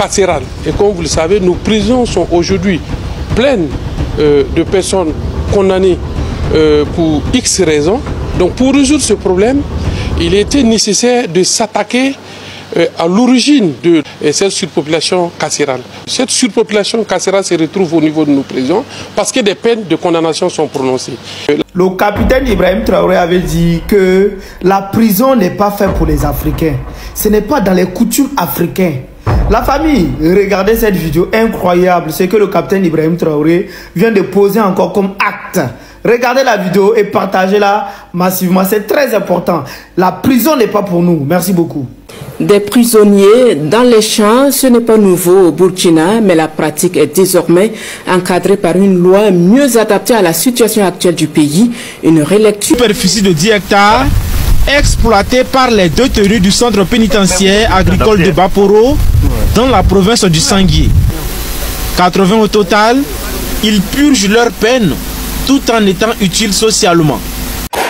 carcérale. Et comme vous le savez, nos prisons sont aujourd'hui pleines de personnes condamnées pour X raisons. Donc pour résoudre ce problème, il était nécessaire de s'attaquer à l'origine de cette surpopulation carcérale. Cette surpopulation carcérale se retrouve au niveau de nos prisons parce que des peines de condamnation sont prononcées. Le capitaine Ibrahim Traoré avait dit que la prison n'est pas faite pour les Africains. Ce n'est pas dans les coutumes africaines. La famille, regardez cette vidéo incroyable. C'est que le capitaine Ibrahim Traoré vient de poser encore comme acte. Regardez la vidéo et partagez-la massivement. C'est très important. La prison n'est pas pour nous. Merci beaucoup. Des prisonniers dans les champs, ce n'est pas nouveau au Burkina, mais la pratique est désormais encadrée par une loi mieux adaptée à la situation actuelle du pays. Une relecture. Superficie de 10 hectares exploitée par les détenus du centre pénitentiaire agricole de Baporo dans la province du Sanguié. 80 au total, ils purgent leur peine tout en étant utiles socialement.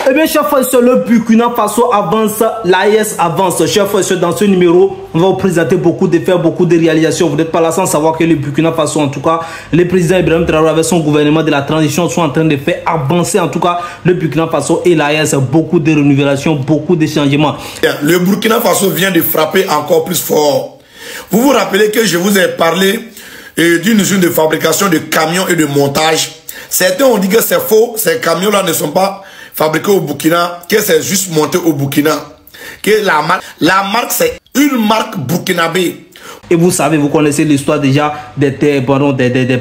Eh bien, chers frères et sœurs, le Burkina Faso avance, l'AES avance. Chers frères et sœurs, dans ce numéro, on va vous présenter beaucoup de faits, beaucoup de réalisations. Vous n'êtes pas là sans savoir que le Burkina Faso, en tout cas, le président Ibrahim Traoré avec son gouvernement de la transition sont en train de faire avancer, en tout cas, le Burkina Faso et l'AES. Beaucoup de renouvellations, beaucoup de changements. Le Burkina Faso vient de frapper encore plus fort. Vous vous rappelez que je vous ai parlé d'une usine de fabrication de camions et de montage. Certains ont dit que c'est faux, ces camions-là ne sont pas fabriqué au Burkina, que c'est juste monté au Burkina, que la marque c'est une marque burkinabé. Et vous savez, vous connaissez l'histoire déjà des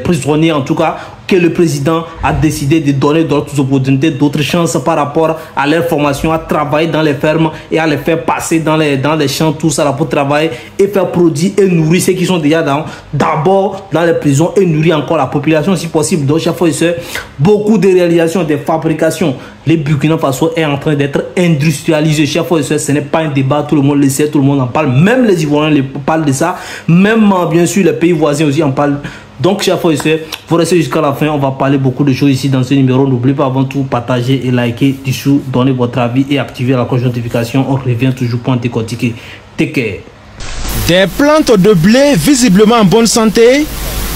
prisonniers, en tout cas, que le président a décidé de donner d'autres opportunités, d'autres chances par rapport à leur formation, à travailler dans les fermes et à les faire passer dans les champs, tout ça là, pour travailler et faire produire et nourrir ceux qui sont déjà d'abord dans les prisons et nourrir encore la population si possible. Donc, chers frères et sœurs, beaucoup de réalisations, de fabrications. Le Burkina Faso est en train d'être industrialisé. Chers frères et sœurs, ce n'est pas un débat, tout le monde le sait, tout le monde en parle. Même les Ivoiriens parlent de ça. Même, bien sûr, les pays voisins aussi en parlent. Donc, chers frères et sœurs, vous restez jusqu'à la fin. On va parler beaucoup de choses ici dans ce numéro. N'oubliez pas avant tout, partager et liker, dessous, donner votre avis et activer la cloche de notification. On revient toujours pour en décortiquer. Take care. Des plantes de blé visiblement en bonne santé,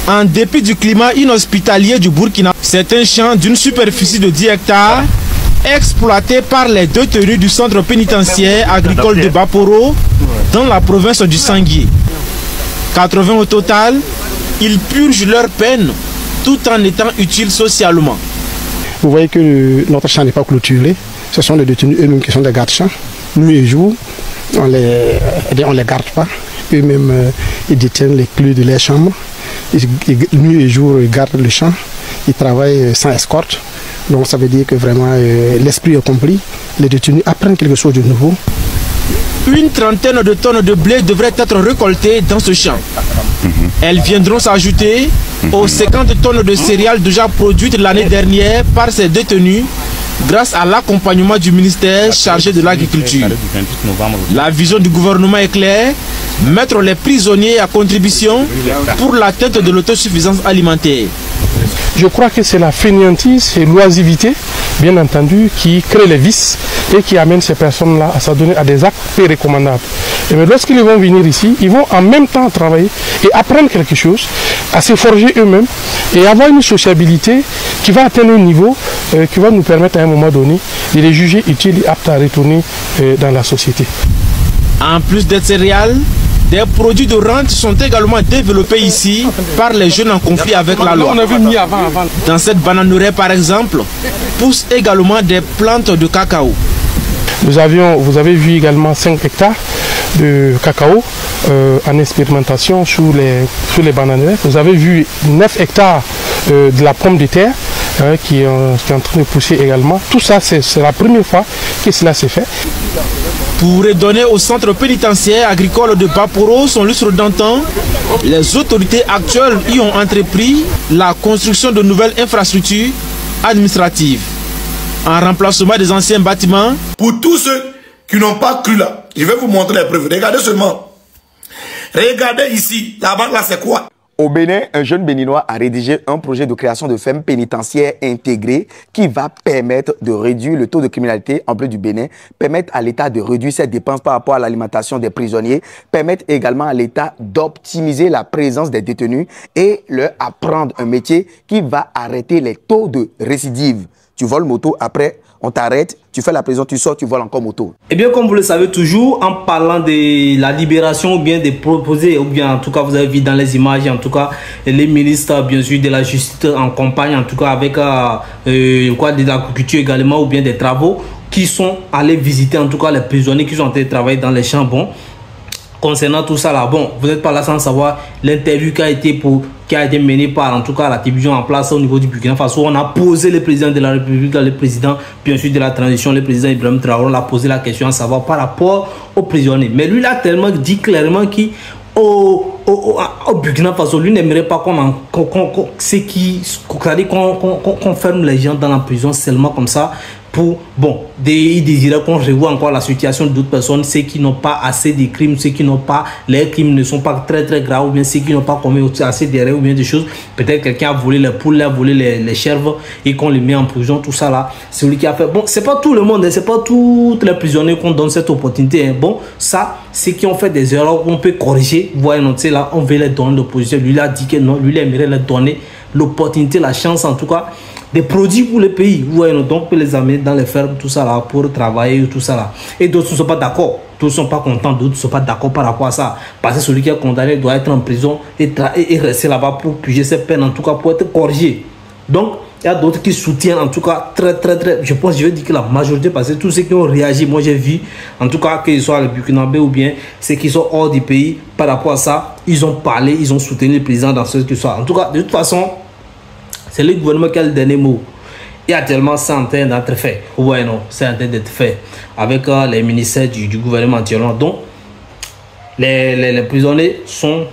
en dépit du climat inhospitalier du Burkina. C'est un champ d'une superficie de 10 hectares exploité par les détenus du centre pénitentiaire agricole de Baporo dans la province du Sanguié. 80 au total, ils purgent leur peine tout en étant utiles socialement. Vous voyez que notre champ n'est pas clôturé. Ce sont les détenus eux-mêmes qui sont des gardes-champs. Nuit et jour, on les garde pas. Eux-mêmes, ils détiennent les clés de leur chambre. Nuit et jour, ils gardent le champ. Ils travaillent sans escorte. Donc ça veut dire que vraiment l'esprit est compris. Les détenus apprennent quelque chose de nouveau. Une trentaine de tonnes de blé devraient être récoltées dans ce champ. Elles viendront s'ajouter aux 50 tonnes de céréales déjà produites l'année dernière par ces détenus grâce à l'accompagnement du ministère chargé de l'agriculture. La vision du gouvernement est claire, mettre les prisonniers à contribution pour l'atteinte de l'autosuffisance alimentaire. Je crois que c'est la fainéantise et l'oisivité, bien entendu, qui crée les vices et qui amène ces personnes-là à s'adonner à des actes peu recommandables. Et mais lorsqu'ils vont venir ici, ils vont en même temps travailler et apprendre quelque chose, à se forger eux-mêmes et avoir une sociabilité qui va atteindre un niveau qui va nous permettre à un moment donné de les juger utiles et aptes à retourner dans la société. En plus des céréales, des produits de rente sont également développés ici par les jeunes en conflit avec la loi. Dans cette bananeraie, par exemple, poussent également des plantes de cacao. Vous avez vu également 5 hectares de cacao en expérimentation sur les bananeraires. Vous avez vu 9 hectares de la pomme de terre qui est en train de pousser également. Tout ça, c'est la première fois que cela s'est fait. Pour redonner au centre pénitentiaire agricole de Baporo son lustre d'antan, les autorités actuelles y ont entrepris la construction de nouvelles infrastructures administratives. En remplacement des anciens bâtiments. Pour tous ceux qui n'ont pas cru là, je vais vous montrer les preuves. Regardez seulement. Regardez ici. La banque là, c'est quoi? Au Bénin, un jeune béninois a rédigé un projet de création de ferme pénitentiaire intégrée qui va permettre de réduire le taux de criminalité en plus du Bénin, permettre à l'État de réduire ses dépenses par rapport à l'alimentation des prisonniers, permettre également à l'État d'optimiser la présence des détenus et leur apprendre un métier qui va arrêter les taux de récidive. Tu voles moto, après on t'arrête, tu fais la prison, tu sors, tu voles encore moto. Et bien comme vous le savez toujours, en parlant de la libération ou bien des proposés, ou bien en tout cas vous avez vu dans les images, en tout cas les ministres bien sûr de la justice en campagne, en tout cas avec de l'agriculture également ou bien des travaux qui sont allés visiter en tout cas les prisonniers qui sont en train de travailler dans les champs. Bon, concernant tout ça là, bon, vous n'êtes pas là sans savoir l'interview qui a été menée par en tout cas la télévision en place au niveau du Burkina Faso. On a posé le président de la République, le président bien sûr de la transition, le président Ibrahim Traoré, on a posé la question à savoir par rapport aux prisonniers. Mais lui il a tellement dit clairement qu'au Burkina Faso, lui n'aimerait pas qu'on ferme les gens dans la prison seulement comme ça. Bon, il désirait qu'on revoie encore la situation d'autres personnes, ceux qui n'ont pas assez de crimes, ceux qui n'ont pas, les crimes ne sont pas très graves, ou bien ceux qui n'ont pas commis assez d'erreurs ou bien des choses. Peut-être quelqu'un a volé les poules, a volé les chèvres et qu'on les met en prison, tout ça là. C'est lui qui a fait. Bon, c'est pas tout le monde, c'est pas tous les prisonniers qu'on donne cette opportunité. Hein. Bon, ça, ceux qui ont fait des erreurs qu'on peut corriger, voyez, là, on veut les donner l'opposition. Lui, il a dit que non, lui, il aimerait leur donner l'opportunité, la chance en tout cas. Des produits pour le pays, donc on peut les amener dans les fermes, tout ça là, pour travailler, tout ça là. Et d'autres ne sont pas d'accord, d'autres ne sont pas contents, d'autres ne sont pas d'accord par rapport à ça. Parce que celui qui est condamné doit être en prison et rester là-bas pour purger ses peines, en tout cas pour être corrigé. Donc, il y a d'autres qui soutiennent, en tout cas, très, je pense, je vais dire que la majorité, parce que tous ceux qui ont réagi, moi j'ai vu, en tout cas, qu'ils soient les Burkinabés ou bien ceux qui sont hors du pays, par rapport à ça, ils ont parlé, ils ont soutenu le président dans ce qui soit. En tout cas, de toute façon, c'est le gouvernement qui a le dernier mot. Il y a tellement ça en train d'être fait. Ouais, non, c'est en train d'être fait. Avec les ministères du gouvernement actuellement. Donc, les prisonniers sont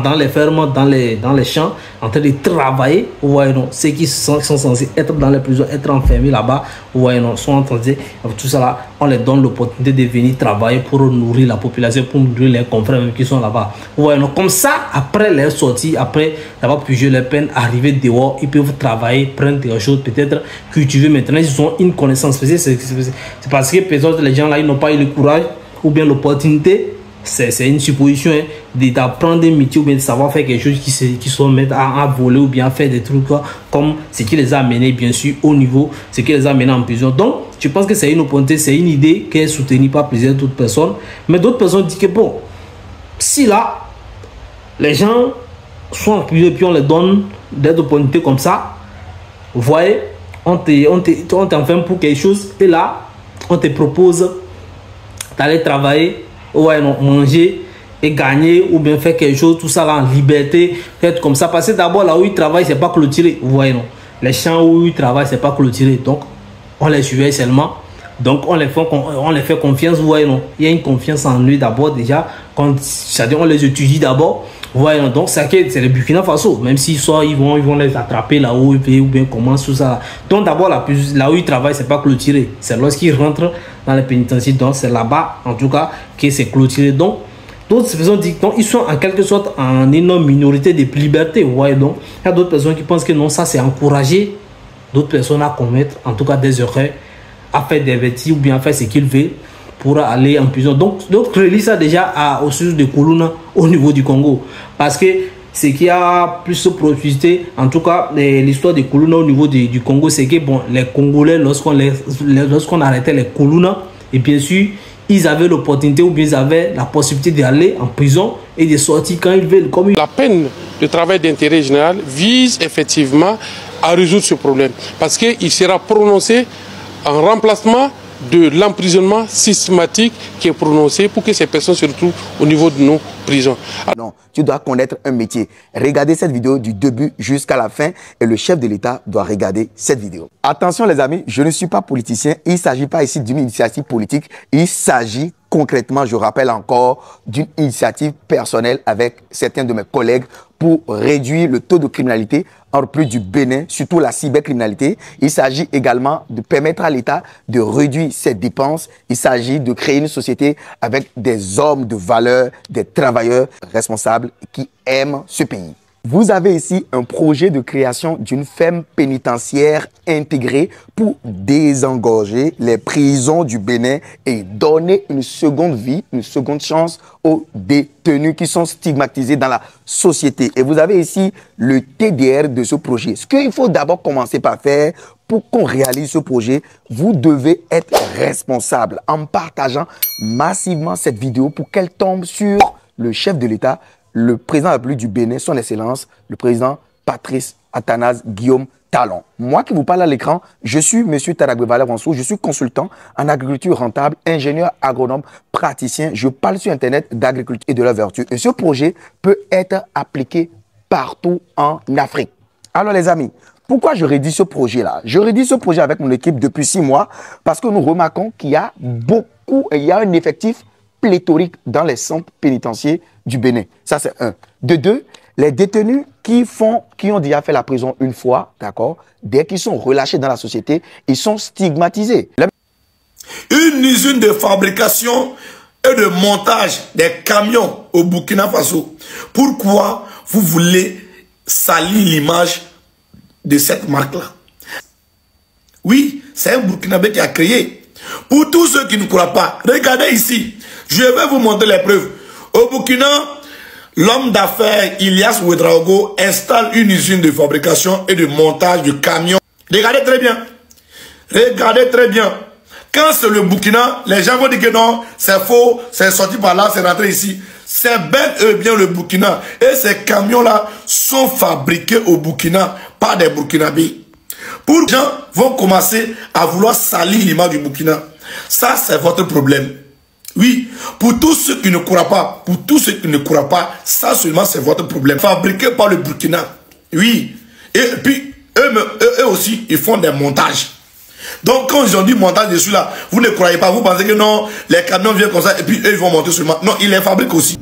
dans les fermes, dans les champs, en train de travailler. Ouais, non, ceux qui sont censés être dans les prisons, être enfermés là-bas, ouais, non, sont en train de tout ça là, on leur donne l'opportunité de venir travailler pour nourrir la population, pour nourrir les confrères même qui sont là-bas. Ouais, non, comme ça, après leur sortie, après d'avoir purgé leur peine, arriver dehors, ils peuvent travailler, prendre des choses, peut-être cultiver. Maintenant, ils ont une connaissance. C'est parce que peut-être les gens là, ils n'ont pas eu le courage ou bien l'opportunité. C'est une supposition hein, d'apprendre des métiers ou bien de savoir faire quelque chose qui sont mettre à voler ou bien à faire des trucs comme ce qui les a amenés bien sûr au niveau, ce qui les a amenés en prison. Donc je pense que c'est une opportunité, c'est une idée qui est soutenue par plusieurs d'autres personnes. Mais d'autres personnes disent que bon, si là les gens sont en prison et puis on les donne des opportunités comme ça, vous voyez, on t'enferme pour quelque chose et là on te propose d'aller travailler. Ouais, non, manger et gagner ou bien faire quelque chose, tout ça là en liberté, être comme ça. Parce que d'abord là où ils travaillent, c'est pas clôturé. Vous voyez, non. Les champs où ils travaillent, c'est pas clôturé. Donc, on les surveille seulement. Donc, on les fait confiance. Vous voyez, non. Il y a une confiance en eux d'abord déjà. C'est-à-dire, on les étudie d'abord. Vous voyez, non. Donc, c'est le Burkina Faso. Même s'ils sortent, ils vont les attraper là-haut ou bien comment tout ça. Donc, d'abord, là où ils travaillent, c'est pas clôturé. C'est lorsqu'ils rentrent dans les pénitentiaires. Donc, c'est là-bas, en tout cas, que c'est clôturé. Donc, d'autres personnes disent qu'ils sont en quelque sorte en énorme minorité de liberté. Vous voyez, donc, il y a d'autres personnes qui pensent que non, ça, c'est encourager d'autres personnes à commettre, en tout cas, des erreurs, à faire des bêtises ou bien à faire ce qu'ils veulent pour aller en prison. Donc, relie ça déjà au sujet de Koulouna au niveau du Congo. Parce que ce qui a plus profité, en tout cas, l'histoire de Koulouna au niveau du Congo, c'est que bon, les Congolais, lorsqu'on arrêtait les Koulouna, et bien sûr, ils avaient l'opportunité ou bien ils avaient la possibilité d'aller en prison et de sortir quand ils veulent. La peine de travail d'intérêt général vise effectivement à résoudre ce problème. Parce qu'il sera prononcé en remplacement de l'emprisonnement systématique qui est prononcé pour que ces personnes se retrouvent au niveau de nos prisons. Non, tu dois connaître un métier. Regardez cette vidéo du début jusqu'à la fin et le chef de l'État doit regarder cette vidéo. Attention les amis, je ne suis pas politicien. Il ne s'agit pas ici d'une initiative politique. Il s'agit concrètement, je rappelle encore, d'une initiative personnelle avec certains de mes collègues pour réduire le taux de criminalité en plus du Bénin, surtout la cybercriminalité. Il s'agit également de permettre à l'État de réduire ses dépenses. Il s'agit de créer une société avec des hommes de valeur, des travailleurs responsables qui aiment ce pays. Vous avez ici un projet de création d'une ferme pénitentiaire intégrée pour désengorger les prisons du Bénin et donner une seconde vie, une seconde chance aux détenus qui sont stigmatisés dans la société. Et vous avez ici le TDR de ce projet. Ce qu'il faut d'abord commencer par faire pour qu'on réalise ce projet, vous devez être responsable en partageant massivement cette vidéo pour qu'elle tombe sur le chef de l'État, le président de la République du Bénin, son excellence, le président Patrice Athanase Guillaume Talon. Moi qui vous parle à l'écran, je suis M. Taragbe Valère-Vansou, je suis consultant en agriculture rentable, ingénieur agronome, praticien. Je parle sur Internet d'agriculture et de la vertu. Et ce projet peut être appliqué partout en Afrique. Alors les amis, pourquoi je rédige ce projet-là? Je rédige ce projet avec mon équipe depuis 6 mois parce que nous remarquons qu'il y a un effectif pléthorique dans les centres pénitentiaires du Bénin. Ça, c'est un. De deux, les détenus qui ont déjà fait la prison une fois, d'accord, dès qu'ils sont relâchés dans la société, ils sont stigmatisés. Une usine de fabrication et de montage des camions au Burkina Faso. Pourquoi vous voulez salir l'image de cette marque-là? Oui, c'est un Burkinabé qui a créé. Pour tous ceux qui ne croient pas, regardez ici. Je vais vous montrer les preuves. Au Burkina, l'homme d'affaires Ilyas Ouedraogo installe une usine de fabrication et de montage de camions. Regardez très bien. Regardez très bien. Quand c'est le Burkina, les gens vont dire que non, c'est faux, c'est sorti par là, c'est rentré ici. C'est bel et bien le Burkina. Et ces camions-là sont fabriqués au Burkina par des Burkinabés. Pour les gens vont commencer à vouloir salir l'image du Burkina. Ça, c'est votre problème. Oui, pour tous ceux qui ne croient pas, ça seulement c'est votre problème. Fabriqué par le Burkina. Oui. Et puis, eux aussi, ils font des montages. Donc, quand ils ont dit montage dessus là, vous ne croyez pas, vous pensez que non, les camions viennent comme ça et puis eux, ils vont monter seulement. Non, ils les fabriquent aussi.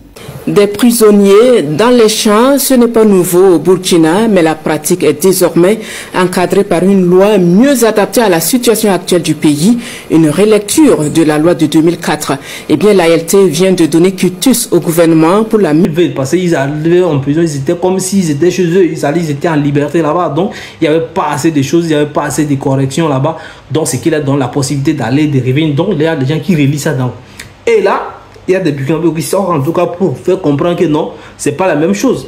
Des prisonniers dans les champs, ce n'est pas nouveau au Burkina, mais la pratique est désormais encadrée par une loi mieux adaptée à la situation actuelle du pays, une relecture de la loi de 2004. Eh bien, l'ALT vient de donner quitus au gouvernement pour la... Parce qu'ils arrivaient en prison, ils étaient comme s'ils étaient chez eux, ils étaient en liberté là-bas, donc il n'y avait pas assez de choses, il n'y avait pas assez de corrections là-bas, donc c'est qu'il a donné la possibilité d'aller, de revenir, donc il y a des gens qui relisent ça. Donc. Et là, il y a des Burkinabés qui sortent en tout cas pour faire comprendre que non, c'est pas la même chose.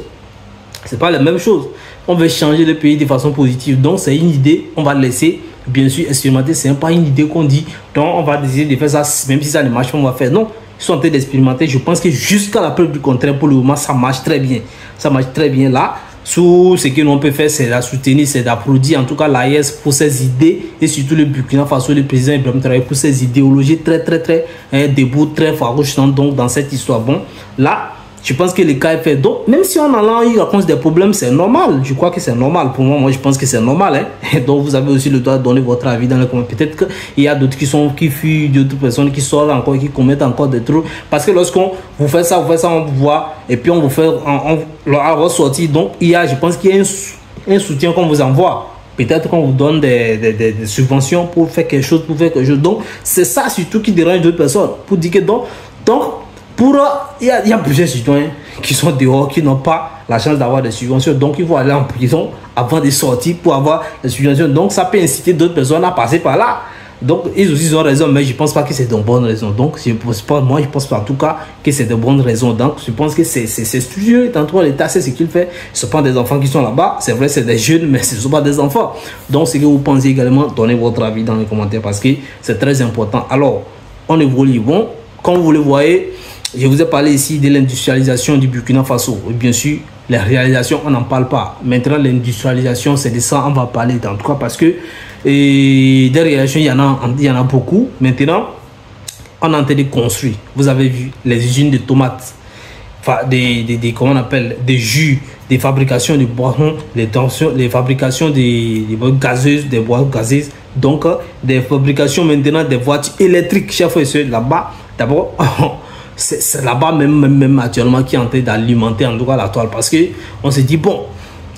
C'est pas la même chose. On veut changer le pays de façon positive. Donc c'est une idée, on va laisser bien sûr expérimenter. C'est pas une idée qu'on dit, donc on va décider de faire ça, même si ça ne marche pas, on va faire. Non, ils sont en train d'expérimenter. Je pense que jusqu'à la preuve du contraire, pour le moment, ça marche très bien. Ça marche très bien là. Sous ce que l'on peut faire, c'est de soutenir, c'est d'applaudir en tout cas l'AES pour ses idées et surtout le Burkina Faso, le président Ibrahim Traoré pour ses idéologies très debout, très farouches donc dans cette histoire. Bon, là, je pense que le cas est fait. Donc, même si en allant, il raconte des problèmes, c'est normal. Je crois que c'est normal. Pour moi, je pense que c'est normal. Hein? Donc, vous avez aussi le droit de donner votre avis dans les commentaires. Peut-être qu'il y a d'autres qui fuient, d'autres personnes qui sortent encore, qui commettent encore des trucs. Parce que lorsqu'on vous fait ça, on vous voit, et puis on vous fait, on ressortir. Donc, je pense qu'il y a un soutien qu'on vous envoie. Peut-être qu'on vous donne des subventions pour faire quelque chose, Donc, c'est ça surtout qui dérange d'autres personnes. Pour dire que donc il y a plusieurs citoyens qui sont dehors, qui n'ont pas la chance d'avoir des subventions. Donc, ils vont aller en prison avant de sortir pour avoir des subventions. Donc, ça peut inciter d'autres personnes à passer par là. Donc, ils aussi ils ont raison, mais je ne pense pas que c'est de bonnes raisons. Donc, je pense pas en tout cas que c'est de bonnes raisons. Donc, je pense que c'est studieux. Tantôt, l'État sait ce qu'il fait. Ce ne sont pas des enfants qui sont là-bas. C'est vrai, c'est des jeunes, mais ce ne sont pas des enfants. Donc, ce que vous pensez également, donnez votre avis dans les commentaires parce que c'est très important. Alors, on évolue. Bon, comme vous le voyez, je vous ai parlé ici de l'industrialisation du Burkina Faso. Et bien sûr, les réalisations, on n'en parle pas. Maintenant, l'industrialisation, c'est de ça on va parler. En tout cas, parce que des réalisations, il y en a beaucoup. Maintenant, on est en train de construire. Vous avez vu les usines de tomates, comment on appelle, des jus, des fabrications de boissons, des fabrications des boissons gazeuses, des boissons gazeuses. Donc, des fabrications maintenant des voitures électriques. Chers frères et sœurs, là-bas, D'abord, c'est là-bas même actuellement qui est en train d'alimenter en tout cas la toile. Parce qu'on se dit, bon,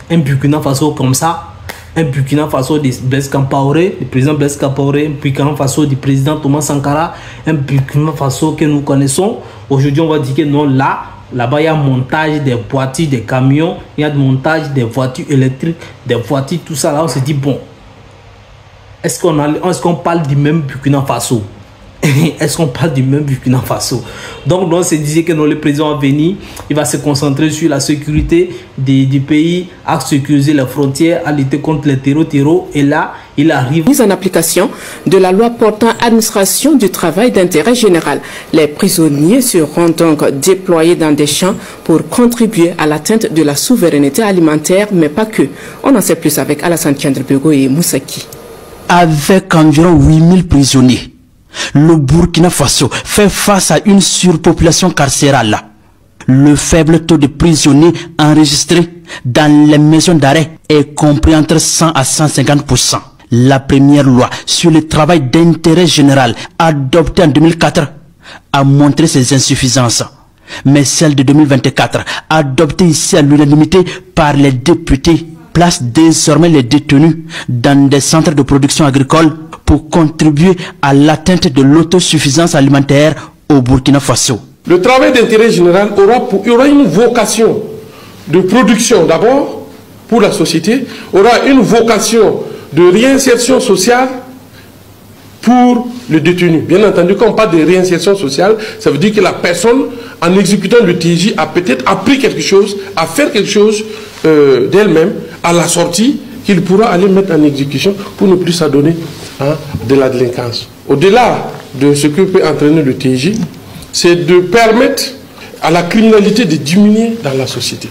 un Burkina Faso comme ça, un Burkina Faso de Blaise Compaoré, le président Blaise Compaoré, un Burkina Faso du président Thomas Sankara, un Burkina Faso que nous connaissons. Aujourd'hui, on va dire que non, là-bas, il y a montage des voitures, des camions, il y a montage des voitures électriques, des voitures, tout ça. Là, on se dit, bon, est-ce qu'on parle du même Burkina Faso? Est-ce qu'on parle du même Burkina Faso? Donc, on se disait que non, le président va venir, il va se concentrer sur la sécurité du pays, à sécuriser les frontières, à lutter contre les terreaux. Et là, il arrive. Mise en application de la loi portant administration du travail d'intérêt général. Les prisonniers seront donc déployés dans des champs pour contribuer à l'atteinte de la souveraineté alimentaire, mais pas que. On en sait plus avec Alassane Tchandrebego et Moussaki. Avec environ 8000 prisonniers, le Burkina Faso fait face à une surpopulation carcérale. Le faible taux de prisonniers enregistrés dans les maisons d'arrêt est compris entre 100 à 150%. La première loi sur le travail d'intérêt général, adoptée en 2004, a montré ses insuffisances. Mais celle de 2024, adoptée ici à l'unanimité par les députés, place désormais les détenus dans des centres de production agricole pour contribuer à l'atteinte de l'autosuffisance alimentaire au Burkina Faso. Le travail d'intérêt général aura une vocation de production d'abord pour la société, aura une vocation de réinsertion sociale pour le détenu. Bien entendu, quand on parle de réinsertion sociale, ça veut dire que la personne, en exécutant le TJ, a peut-être appris quelque chose, à faire quelque chose d'elle-même à la sortie, qu'il pourra aller mettre en exécution pour ne plus s'adonner de la délinquance. Au-delà de ce que peut entraîner le TJ, c'est de permettre à la criminalité de diminuer dans la société.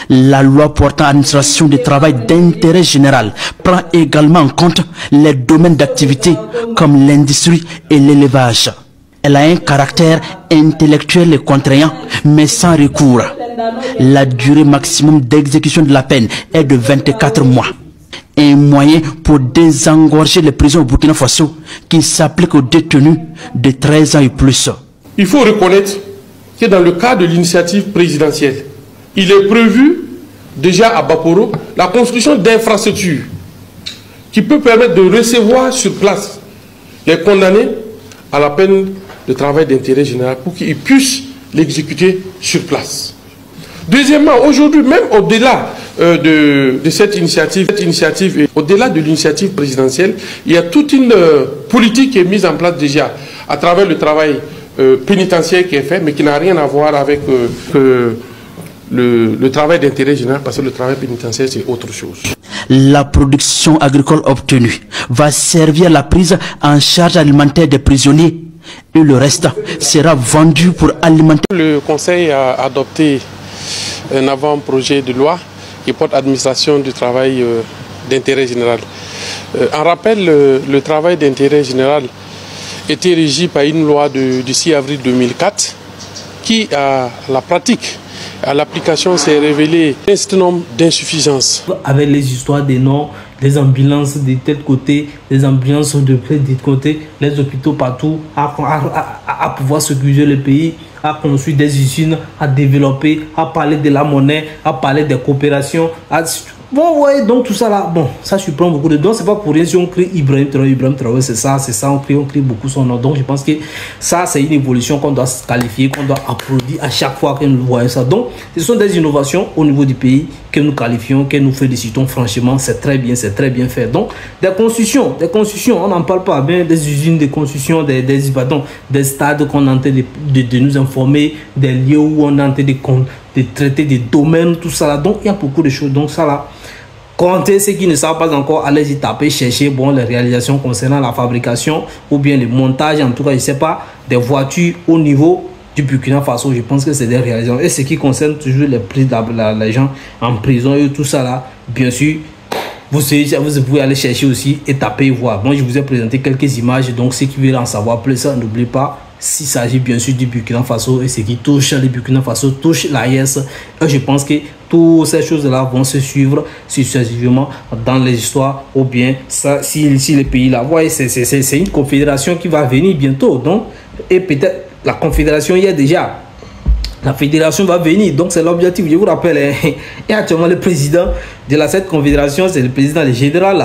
La loi portant administration du travail d'intérêt général prend également en compte les domaines d'activité comme l'industrie et l'élevage. Elle a un caractère intellectuel et contraignant, mais sans recours. La durée maximum d'exécution de la peine est de 24 mois. Un moyen pour désengorger les prisons au Burkina Faso qui s'applique aux détenus de 13 ans et plus. Il faut reconnaître que dans le cadre de l'initiative présidentielle, il est prévu déjà à Baporo la construction d'infrastructures qui peut permettre de recevoir sur place les condamnés à la peine de travail d'intérêt général pour qu'ils puissent l'exécuter sur place. Deuxièmement, aujourd'hui, même au-delà de cette initiative et au-delà de l'initiative présidentielle, il y a toute une politique qui est mise en place déjà à travers le travail pénitentiaire qui est fait, mais qui n'a rien à voir avec le travail d'intérêt général, parce que le travail pénitentiaire, c'est autre chose. La production agricole obtenue va servir à la prise en charge alimentaire des prisonniers et le reste sera vendu pour alimenter. Le Conseil a adopté un avant-projet de loi qui porte administration du travail d'intérêt général. En rappel, le travail d'intérêt général était régi par une loi du 6 avril 2004 qui, à la pratique, à l'application, s'est révélé un certain nombre d'insuffisances. Avec les histoires des noms, des ambulances de tel côté, des ambulances de tel côté, les hôpitaux partout, à pouvoir sécuriser le pays, à construire des usines, à développer, à parler de la monnaie, à parler des coopérations. Bon, ouais, donc tout ça là, bon, ça surprend beaucoup de. Donc, c'est pas pour rien si on crie Ibrahim Traoré, c'est ça, on crie beaucoup son nom. Donc, je pense que ça, c'est une évolution qu'on doit qualifier, qu'on doit applaudir à chaque fois que nous voyons ça. Donc, ce sont des innovations au niveau du pays que nous qualifions, que nous félicitons. Franchement, c'est très bien fait. Donc, des constructions, on n'en parle pas bien, des usines de construction, des stades qu'on est en train de nous informer, des lieux où on est en train de traiter des domaines, tout ça là. Donc, il y a beaucoup de choses. Donc, ça là, comptez ceux qui ne savent pas encore, allez-y taper, chercher les réalisations concernant la fabrication ou bien le montage, en tout cas, je ne sais pas, des voitures au niveau du Burkina Faso. Je pense que c'est des réalisations. Et ce qui concerne toujours les prix les gens en prison et tout ça là, bien sûr, vous pouvez aller chercher aussi et taper et voir. Moi, je vous ai présenté quelques images, donc ceux qui veulent en savoir plus, n'oubliez pas. S'il s'agit bien sûr du Burkina Faso et ce qui touche le Burkina Faso touche l'AES, je pense que toutes ces choses-là vont se suivre successivement dans les histoires ou bien ça, si les pays là, ouais, c'est une confédération qui va venir bientôt. Donc, et peut-être La confédération y est déjà. La fédération va venir, donc c'est l'objectif. Je vous rappelle, et actuellement le président de cette confédération, c'est le président, le général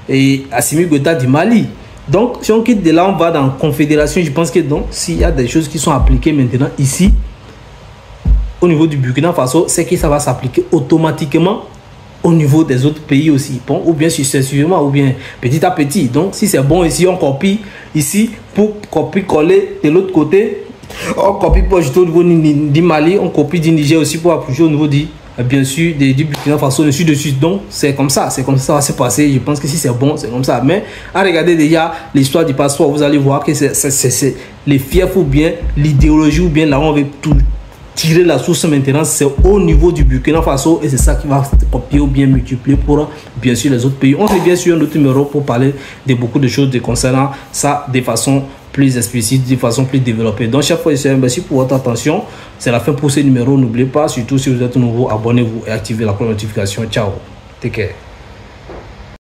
et Assimi Goïta du Mali. Donc si on quitte de là, on va dans la confédération. Je pense que donc s'il y a des choses qui sont appliquées maintenant ici, au niveau du Burkina Faso, c'est que ça va s'appliquer automatiquement au niveau des autres pays aussi. Bon, ou bien successivement, ou bien petit à petit. Donc si c'est bon ici, on copie ici pour copier-coller de l'autre côté. On copie pour ajouter au niveau du Mali, on copie du Niger aussi pour appuyer au niveau du, bien sûr, du Burkina Faso, dessus. Donc c'est comme ça ça va se passer. Je pense que si c'est bon, c'est comme ça. Mais à regarder déjà l'histoire du passeport, vous allez voir que c'est les fiefs ou bien l'idéologie ou bien là où on veut tout tirer la source maintenant, c'est au niveau du Burkina Faso et c'est ça qui va se copier ou bien multiplier pour bien sûr les autres pays. On revient sur un autre numéro pour parler de beaucoup de choses concernant ça de façon plus explicite, de façon plus développée. Donc chaque fois, merci pour votre attention. C'est la fin pour ce numéro. N'oubliez pas, surtout si vous êtes nouveau, abonnez-vous et activez la notification. Ciao. Take care.